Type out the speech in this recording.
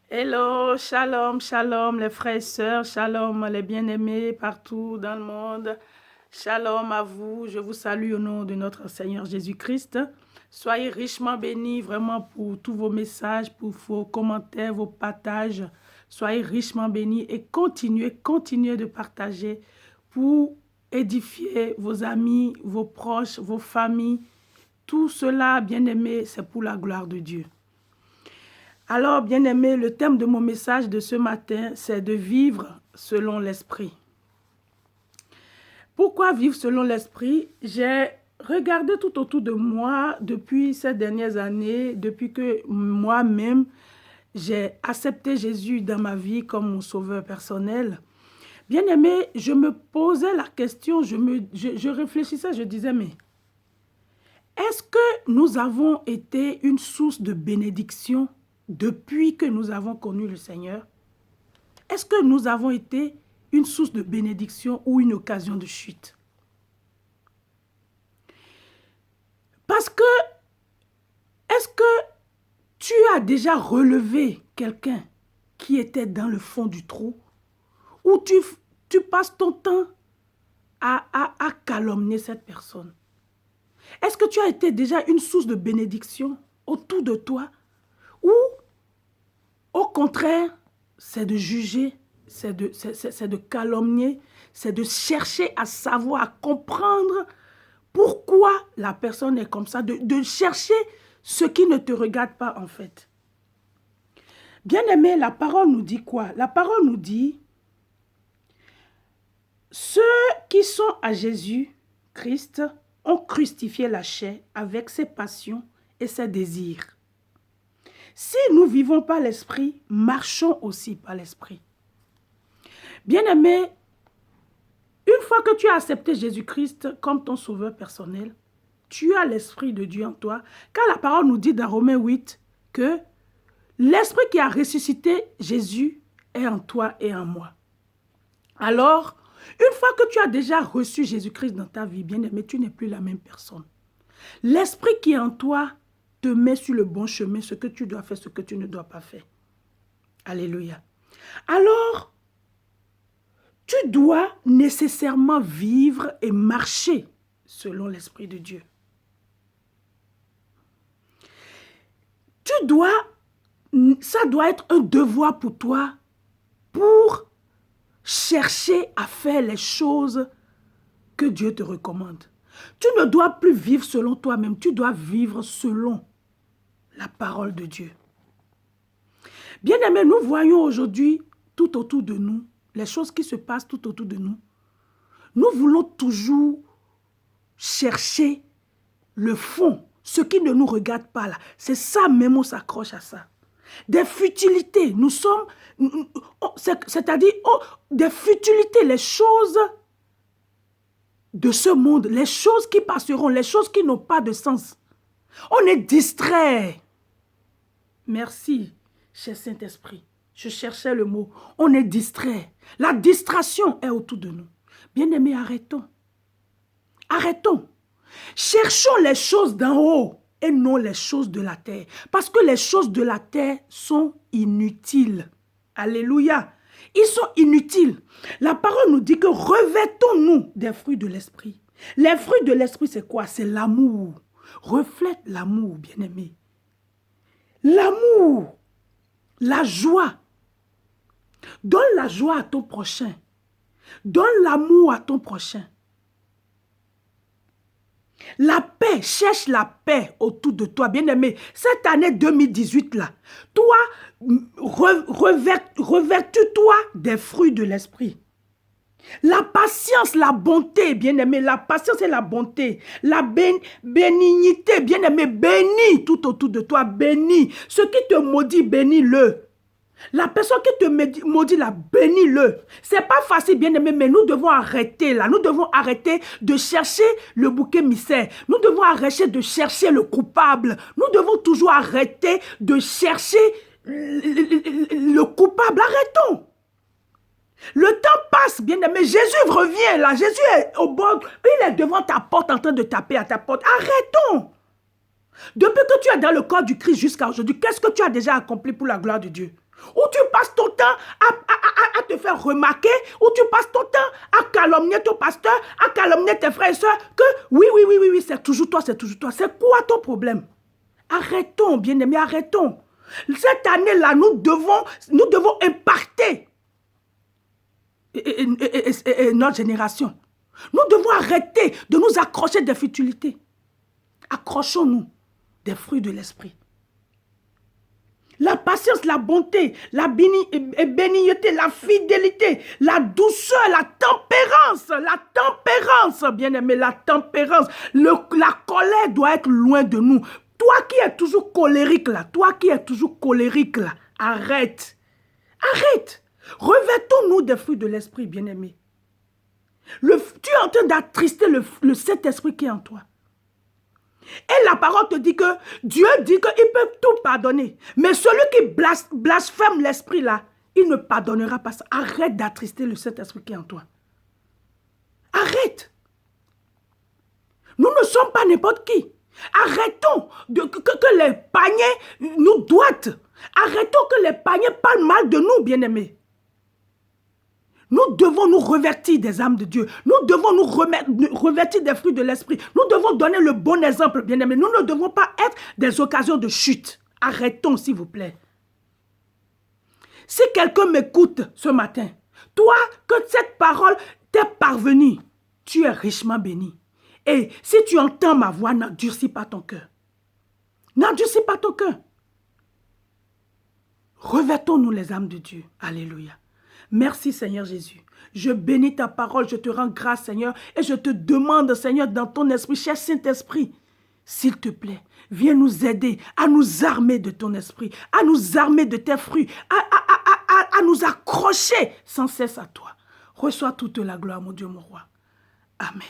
Hello, shalom, shalom les frères et sœurs, shalom les bien-aimés partout dans le monde. Shalom à vous, je vous salue au nom de notre Seigneur Jésus-Christ. Soyez richement bénis vraiment pour tous vos messages, pour vos commentaires, vos partages. Soyez richement bénis et continuez de partager pour édifier vos amis, vos proches, vos familles. Tout cela, bien-aimés, c'est pour la gloire de Dieu. Alors, bien-aimés, le thème de mon message de ce matin, c'est de vivre selon l'esprit. Pourquoi vivre selon l'esprit? J'ai regardé tout autour de moi depuis ces dernières années, depuis que moi-même, j'ai accepté Jésus dans ma vie comme mon sauveur personnel. Bien-aimé, je me posais la question, je réfléchissais, je disais, mais est-ce que nous avons été une source de bénédiction depuis que nous avons connu le Seigneur? Est-ce que nous avons été une source de bénédiction ou une occasion de chute? Parce que, est-ce que tu as déjà relevé quelqu'un qui était dans le fond du trou? Ou tu passes ton temps à calomnier cette personne? Est-ce que tu as été déjà une source de bénédiction autour de toi? Ou, au contraire, c'est de juger, c'est de calomnier, c'est de chercher à savoir, à comprendre pourquoi la personne est comme ça, de chercher ce qui ne te regarde pas en fait. Bien-aimé, la parole nous dit quoi? La parole nous dit, ceux qui sont à Jésus-Christ ont crucifié la chair avec ses passions et ses désirs. Si nous vivons par l'esprit, marchons aussi par l'esprit. Bien-aimé, une fois que tu as accepté Jésus-Christ comme ton sauveur personnel, tu as l'esprit de Dieu en toi, car la parole nous dit dans Romains 8 que l'esprit qui a ressuscité Jésus est en toi et en moi. Alors, une fois que tu as déjà reçu Jésus-Christ dans ta vie, bien-aimé, tu n'es plus la même personne. L'esprit qui est en toi te met sur le bon chemin, ce que tu dois faire, ce que tu ne dois pas faire. Alléluia. Alors, tu dois nécessairement vivre et marcher selon l'Esprit de Dieu. Ça doit être un devoir pour toi pour chercher à faire les choses que Dieu te recommande. Tu ne dois plus vivre selon toi-même, tu dois vivre selon la parole de Dieu. Bien-aimés, nous voyons aujourd'hui tout autour de nous, les choses qui se passent tout autour de nous. Nous voulons toujours chercher le fond, ce qui ne nous regarde pas là. C'est ça même, on s'accroche à ça. Des futilités, nous sommes, c'est-à-dire des futilités, les choses de ce monde, les choses qui passeront, les choses qui n'ont pas de sens. On est distrait. Merci, cher Saint-Esprit. Je cherchais le mot. On est distrait. La distraction est autour de nous. Bien-aimés, arrêtons. Arrêtons. Cherchons les choses d'en haut et non les choses de la terre. Parce que les choses de la terre sont inutiles. Alléluia. Ils sont inutiles. La parole nous dit que revêtons-nous des fruits de l'esprit. Les fruits de l'esprit, c'est quoi? C'est l'amour. Reflète l'amour, bien-aimé. L'amour, la joie. Donne la joie à ton prochain. Donne l'amour à ton prochain. La paix, cherche la paix autour de toi, bien-aimé. Cette année 2018 là, toi, revêtis-toi des fruits de l'esprit. La patience, la bonté, bien-aimé, la patience et la bonté, la bénignité, bien-aimé, bénis tout autour de toi, bénis. Ce qui te maudit, bénis-le. La personne qui te maudit là, bénis-le. C'est pas facile, bien aimé, mais nous devons arrêter là. Nous devons arrêter de chercher le bouc émissaire. Nous devons arrêter de chercher le coupable. Nous devons toujours arrêter de chercher le coupable. Arrêtons. Le temps passe, bien aimé. Jésus revient là. Jésus est au bord. Il est devant ta porte en train de taper à ta porte. Arrêtons. Depuis que tu es dans le corps du Christ jusqu'à aujourd'hui, qu'est-ce que tu as déjà accompli pour la gloire de Dieu? Ou tu passes ton temps à te faire remarquer, ou tu passes ton temps à calomnier ton pasteur, à calomnier tes frères et sœurs, que oui, c'est toujours toi, c'est toujours toi. C'est quoi ton problème? Arrêtons, bien-aimés, arrêtons. Cette année-là, nous devons impacter notre génération. Nous devons arrêter de nous accrocher des futilités. Accrochons-nous des fruits de l'esprit. La patience, la bonté, la bénignité, la fidélité, la douceur, la tempérance, bien-aimé, la tempérance. La colère doit être loin de nous. Toi qui es toujours colérique là, arrête. Revêtons-nous des fruits de l'esprit, bien-aimé. Tu es en train d'attrister le Saint-Esprit qui est en toi. Et la parole te dit que Dieu dit qu'il peut tout pardonner. Mais celui qui blasphème l'esprit là, il ne pardonnera pas ça. Arrête d'attrister le Saint-Esprit qui est en toi. Arrête. Nous ne sommes pas n'importe qui. Arrêtons que les paniers nous doigtent. Arrêtons que les paniers parlent mal de nous, bien-aimés. Nous devons nous revêtir des âmes de Dieu. Nous devons nous revêtir des fruits de l'esprit. Nous devons donner le bon exemple, bien-aimés. Nous ne devons pas être des occasions de chute. Arrêtons, s'il vous plaît. Si quelqu'un m'écoute ce matin, toi, que cette parole t'est parvenue, tu es richement béni. Et si tu entends ma voix, n'endurcis pas ton cœur. N'endurcis pas ton cœur. Revêtons-nous les âmes de Dieu. Alléluia. Merci Seigneur Jésus. Je bénis ta parole, je te rends grâce Seigneur et je te demande Seigneur dans ton esprit, cher Saint-Esprit, s'il te plaît, viens nous aider à nous armer de ton esprit, à nous armer de tes fruits, à nous accrocher sans cesse à toi. Reçois toute la gloire mon Dieu mon roi. Amen.